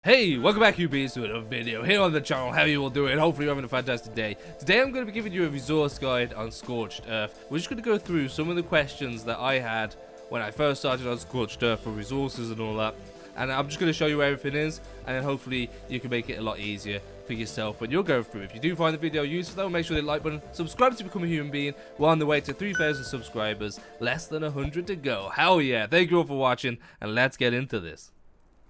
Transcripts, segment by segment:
Hey, welcome back, UBs, to another video here on the channel. How are you all doing? Hopefully you're having a fantastic day. Today I'm going to be giving you a resource guide on Scorched Earth. We're just going to go through some of the questions that I had when I first started on Scorched Earth for resources and all that. And I'm just going to show you where everything is, and then hopefully you can make it a lot easier for yourself when you're going through. If you do find the video useful though, make sure to hit the like button, subscribe to become a human being. We're on the way to 3,000 subscribers, less than 100 to go. Hell yeah, thank you all for watching, and let's get into this.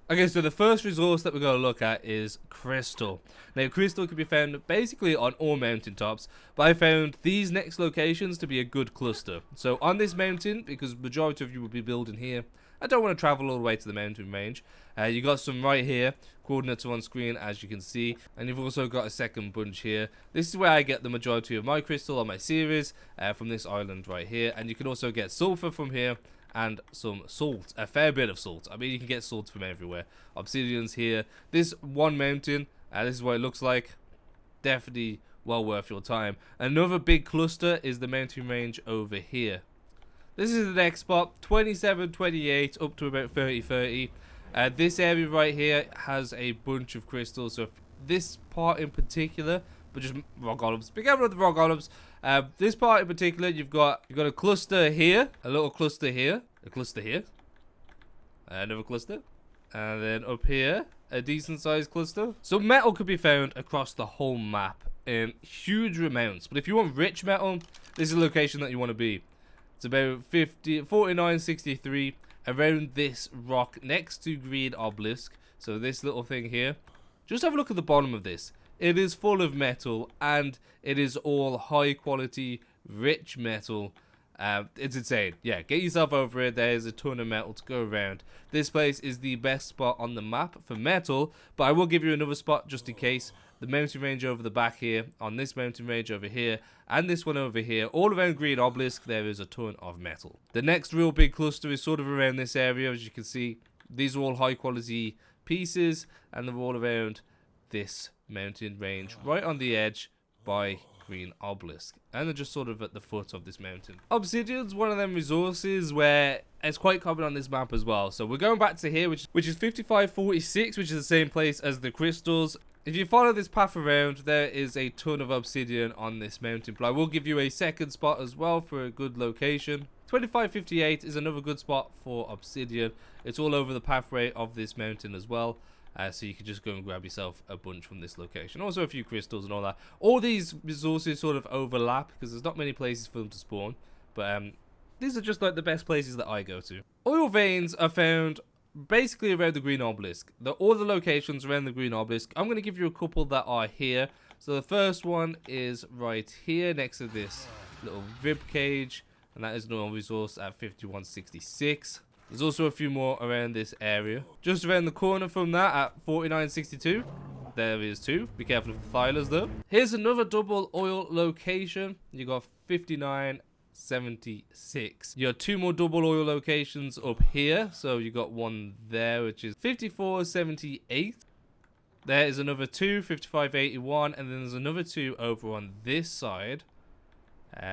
Okay, so the first resource that we're going to look at is crystal. Now, crystal can be found basically on all mountaintops, but I found these next locations to be a good cluster. So on this mountain, because majority of you will be building here, I don't want to travel all the way to the mountain range. You got some right here, coordinates are on screen as you can see, and you've also got a second bunch here. This is where I get the majority of my crystal on my series, from this island right here, and you can also get sulfur from here, and some salt, a fair bit of salt. I mean, you can get salt from everywhere. Obsidian's here. This one mountain, this is what it looks like. Definitely well worth your time. Another big cluster is the mountain range over here. This is the next spot, 27, 28, up to about 30, 30. This area right here has a bunch of crystals. So this part in particular, but just rock golems. Be careful with the rock golems. This part in particular, you've got a cluster here, a little cluster here, a cluster here, another cluster, and then up here, a decent sized cluster. So metal could be found across the whole map in huge amounts. But if you want rich metal, this is the location that you want to be. It's about 4963 around this rock next to green obelisk. So this little thing here. Just have a look at the bottom of this. It is full of metal, and it is all high quality, rich metal. It's insane. Yeah, get yourself over it. There's a ton of metal to go around. This place is the best spot on the map for metal, but I will give you another spot just in case. The mountain range over the back here, on this mountain range over here, and this one over here, all around green obelisk, there is a ton of metal. The next real big cluster is sort of around this area. As you can see, these are all high quality pieces, and they're all around this mountain range right on the edge by green obelisk, and they're just sort of at the foot of this mountain. Obsidian's one of them resources where it's quite common on this map as well. So we're going back to here, which is 5546, which is the same place as the crystals. If you follow this path around, there is a ton of obsidian on this mountain, but I will give you a second spot as well for a good location. 2558 is another good spot for obsidian. It's all over the pathway of this mountain as well. So you can just go and grab yourself a bunch from this location. Also a few crystals and all that. All these resources sort of overlap because there's not many places for them to spawn. But these are just like the best places that I go to. Oil veins are found basically around the green obelisk. All the locations around the green obelisk. I'm going to give you a couple that are here. So the first one is right here next to this little rib cage. And that is an oil resource at 5166. There's also a few more around this area. Just around the corner from that at 4962. There is two. Be careful of the filers though. Here's another double oil location. You got 5976. You got two more double oil locations up here. So you got one there, which is 5478. There is another two, 5581, and then there's another two over on this side.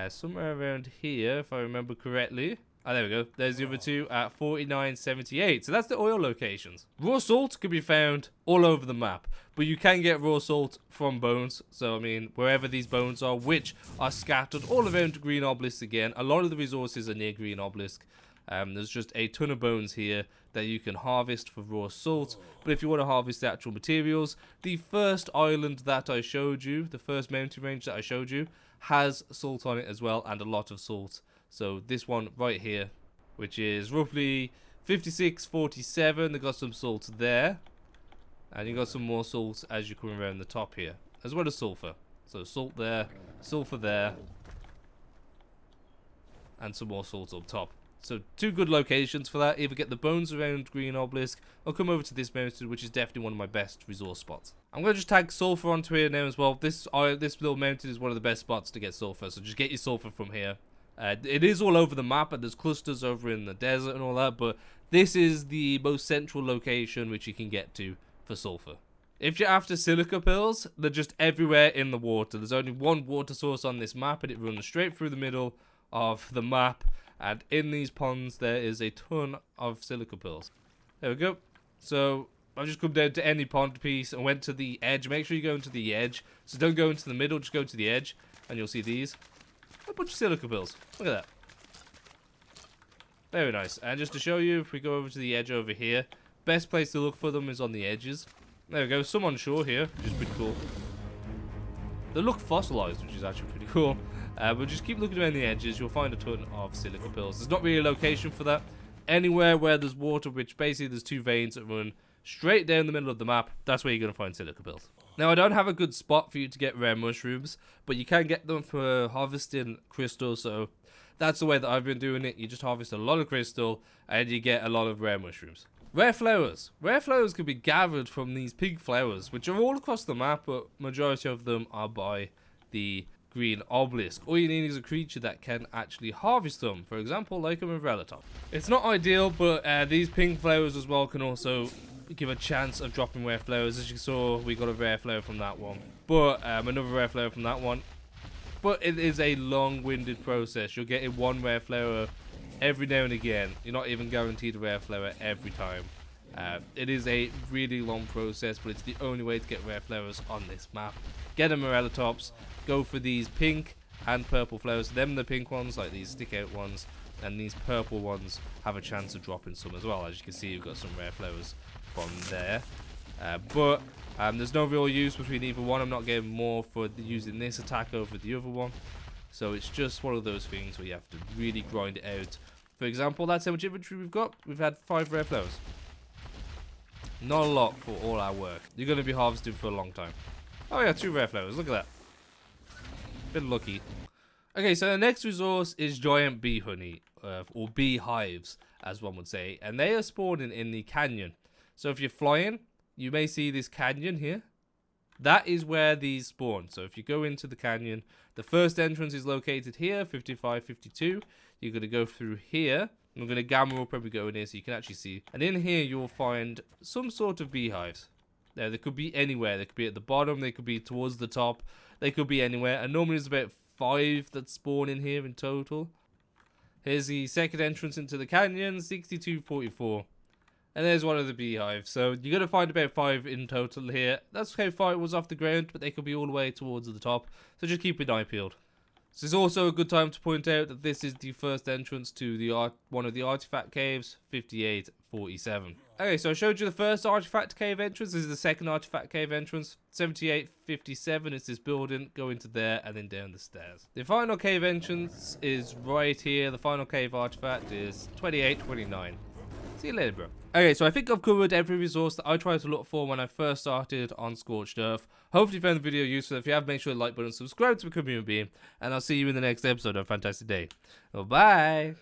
Somewhere around here, if I remember correctly. Oh, there we go. There's the other two at 4978. So that's the oil locations. Raw salt can be found all over the map, but you can get raw salt from bones. So, I mean, wherever these bones are, which are scattered all around green obelisk again. A lot of the resources are near green obelisk. There's just a ton of bones here that you can harvest for raw salt. But if you want to harvest the actual materials, the first island that I showed you, the first mountain range that I showed you, has salt on it as well, and a lot of salt. So this one right here, which is roughly 5647, they got some salt there, and you got some more salt as you come around the top here, as well as sulfur. So salt there, sulfur there, and some more salt up top. So two good locations for that. Either get the bones around green obelisk or come over to this mountain, which is definitely one of my best resource spots. I'm going to just tag sulfur onto here now as well. This little mountain is one of the best spots to get sulfur, so just get your sulfur from here. It is all over the map, and there's clusters over in the desert and all that, but this is the most central location which you can get to for sulfur. If you're after silica pearls, they're just everywhere in the water. There's only one water source on this map, and it runs straight through the middle of the map, and in these ponds there is a ton of silica pearls. There we go. So I've just come down to any pond piece and went to the edge. Make sure you go into the edge. So don't go into the middle, just go to the edge. And you'll see these. A bunch of silica pearls. Look at that. Very nice. And just to show you, if we go over to the edge over here, best place to look for them is on the edges. There we go. Some on shore here, which is pretty cool. They look fossilized, which is actually pretty cool. But just keep looking around the edges. You'll find a ton of silica pearls. There's not really a location for that. Anywhere where there's water, which basically there's two veins that run straight down the middle of the map, that's where you're going to find silica pearls. Now, I don't have a good spot for you to get rare mushrooms, but you can get them for harvesting crystal, so that's the way that I've been doing it. You just harvest a lot of crystal, and you get a lot of rare mushrooms. Rare flowers. Rare flowers can be gathered from these pink flowers, which are all across the map, but majority of them are by the green obelisk. All you need is a creature that can actually harvest them, for example, like a Morellatop. It's not ideal, but these pink flowers as well can also give a chance of dropping rare flowers. As you saw, we got a rare flower from that one, but another rare flower from that one. But it is a long-winded process. You'll get one rare flower every now and again. You're not even guaranteed a rare flower every time. It is a really long process, but it's the only way to get rare flowers on this map. Get a Morellatops, go for these pink and purple flowers. Them the pink ones, like these stick out ones, and these purple ones have a chance of dropping some as well. As you can see, you've got some rare flowers from there. But there's no real use between either one. I'm not getting more for using this attack over the other one. So it's just one of those things where you have to really grind it out. For example, that's how much inventory we've got. We've had 5 rare flowers. Not a lot for all our work. You're going to be harvesting for a long time. Oh yeah, 2 rare flowers. Look at that. Been lucky. Okay, so the next resource is giant bee honey, or bee hives, as one would say. And they are spawning in the canyon. So if you're flying, you may see this canyon here. That is where these spawn. So if you go into the canyon, the first entrance is located here, 5552. You're going to go through here. I'm going to gamma will probably go in here so you can actually see. And in here you'll find some sort of beehives. Now, they could be anywhere. They could be at the bottom. They could be towards the top. They could be anywhere. And normally there's about 5 that spawn in here in total. Here's the second entrance into the canyon, 6244. And there's one of the beehives. So you're going to find about 5 in total here. That's how far it was off the ground, but they could be all the way towards the top. So just keep an eye peeled. This is also a good time to point out that this is the first entrance to the one of the artifact caves, 5847. Okay, so I showed you the first artifact cave entrance. This is the second artifact cave entrance, 7857. It's this building, go into there and then down the stairs. The final cave entrance is right here. The final cave artifact is 2829. See you later, bro. Okay, so I think I've covered every resource that I tried to look for when I first started on Scorched Earth. Hopefully you found the video useful. If you have, make sure to like button, subscribe to become a human being, and I'll see you in the next episode of Fantastic Day. Bye.